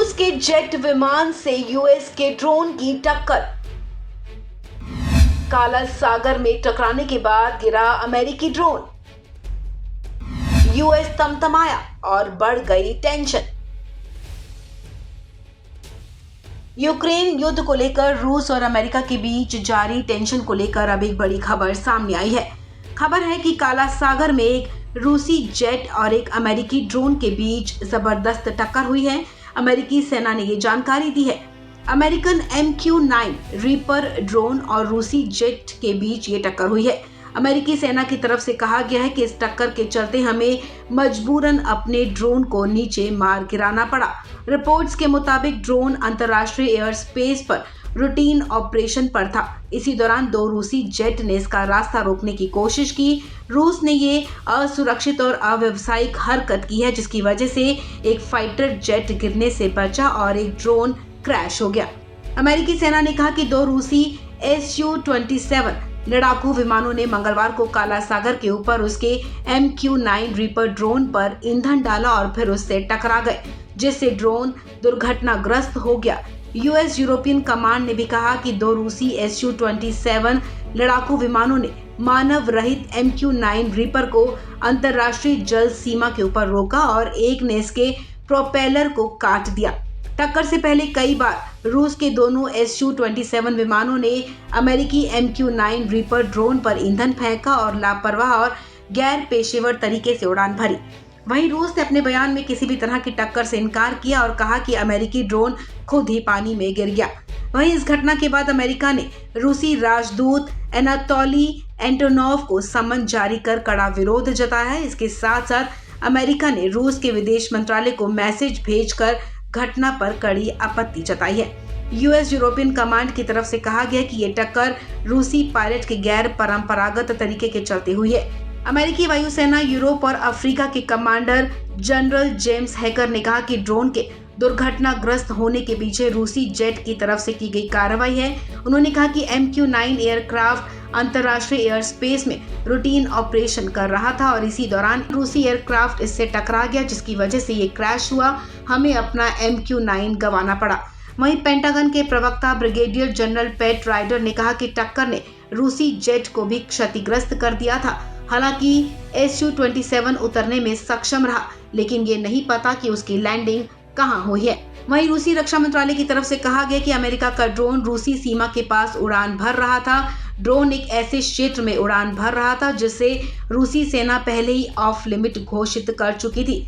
रूस के जेट विमान से यूएस के ड्रोन की टक्कर। काला सागर में टकराने के बाद गिरा अमेरिकी ड्रोन। यूएस तमतमाया और बढ़ गई टेंशन। यूक्रेन युद्ध को लेकर रूस और अमेरिका के बीच जारी टेंशन को लेकर अब एक बड़ी खबर सामने आई है। खबर है कि काला सागर में एक रूसी जेट और एक अमेरिकी ड्रोन के बीच जबरदस्त टक्कर हुई है। अमेरिकी सेना ने ये जानकारी दी है। अमेरिकन MQ-9 रीपर ड्रोन और रूसी जेट के बीच ये टक्कर हुई है। अमेरिकी सेना की तरफ से कहा गया है कि इस टक्कर के चलते हमें मजबूरन अपने ड्रोन को नीचे मार गिराना पड़ा। रिपोर्ट्स के मुताबिक ड्रोन अंतर्राष्ट्रीय एयर स्पेस पर रूटीन ऑपरेशन पर था। इसी दौरान दो रूसी जेट ने इसका रास्ता रोकने की कोशिश की। रूस ने ये असुरक्षित और अव्यावसायिक हरकत की है, जिसकी वजह से एक फाइटर जेट गिरने से बचा और एक ड्रोन क्रैश हो गया। अमेरिकी सेना ने कहा कि दो रूसी Su-27 लड़ाकू विमानों ने मंगलवार को काला सागर के ऊपर उसके MQ-9 रीपर ड्रोन पर ईंधन डाला और फिर उससे टकरा गए, जिससे ड्रोन दुर्घटनाग्रस्त हो गया। यूएस यूरोपियन कमांड ने भी कहा कि दो रूसी Su-27 लड़ाकू विमानों ने मानव रहित MQ-9 रीपर को अंतर्राष्ट्रीय जल सीमा के ऊपर रोका और एक ने इसके प्रोपेलर को काट दिया। टक्कर से पहले कई बार रूस के दोनों Su-27 विमानों ने अमेरिकी MQ-9 रीपर ड्रोन पर ईंधन फेंका और लापरवाह और गैर पेशेवर तरीके से उड़ान भरी। वहीं रूस ने अपने बयान में किसी भी तरह की टक्कर से इनकार किया और कहा कि अमेरिकी ड्रोन खुद ही पानी में गिर गया। वहीं इस घटना के बाद अमेरिका ने रूसी राजदूत एनातोली एंटोनोव को समन जारी कर कड़ा विरोध जताया है। इसके साथ साथ अमेरिका ने रूस के विदेश मंत्रालय को मैसेज भेजकर घटना पर कड़ी आपत्ति जताई है। यूएस यूरोपियन कमांड की तरफ से कहा गया कि ये टक्कर रूसी पायलट के गैर परंपरागत तरीके के चलते हुई है। अमेरिकी वायुसेना यूरोप और अफ्रीका के कमांडर जनरल जेम्स हैकर ने कहा कि ड्रोन के दुर्घटनाग्रस्त होने के पीछे रूसी जेट की तरफ से की गई कार्रवाई है। उन्होंने कहा कि MQ-9 एयरक्राफ्ट अंतर्राष्ट्रीय एयर स्पेस में रूटीन ऑपरेशन कर रहा था और इसी दौरान रूसी एयरक्राफ्ट इससे टकरा गया, जिसकी वजह से ये क्रैश हुआ। हमें अपना MQ-9 गंवाना पड़ा। वहीं पेंटागन के प्रवक्ता ब्रिगेडियर जनरल पैट राइडर ने कहा कि टक्कर ने रूसी जेट को भी क्षतिग्रस्त कर दिया था। हालांकि Su-27 उतरने में सक्षम रहा, लेकिन ये नहीं पता कि उसकी लैंडिंग कहां हुई है। वहीं रूसी रक्षा मंत्रालय की तरफ से कहा गया कि अमेरिका का ड्रोन रूसी सीमा के पास उड़ान भर रहा था। ड्रोन एक ऐसे क्षेत्र में उड़ान भर रहा था जिसे रूसी सेना पहले ही ऑफ लिमिट घोषित कर चुकी थी।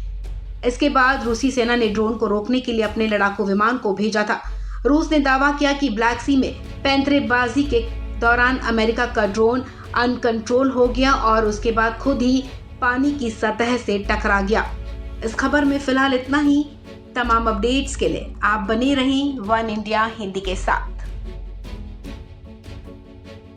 इसके बाद रूसी सेना ने ड्रोन को रोकने के लिए अपने लड़ाकू विमान को भेजा था। रूस ने दावा किया कि ब्लैक सी में पैंतरेबाजी के दौरान अमेरिका का ड्रोन अनकंट्रोल हो गया और उसके बाद खुद ही पानी की सतह से टकरा गया। इस खबर में फिलहाल इतना ही। तमाम अपडेट्स के लिए आप बने रहें वन इंडिया हिंदी के साथ।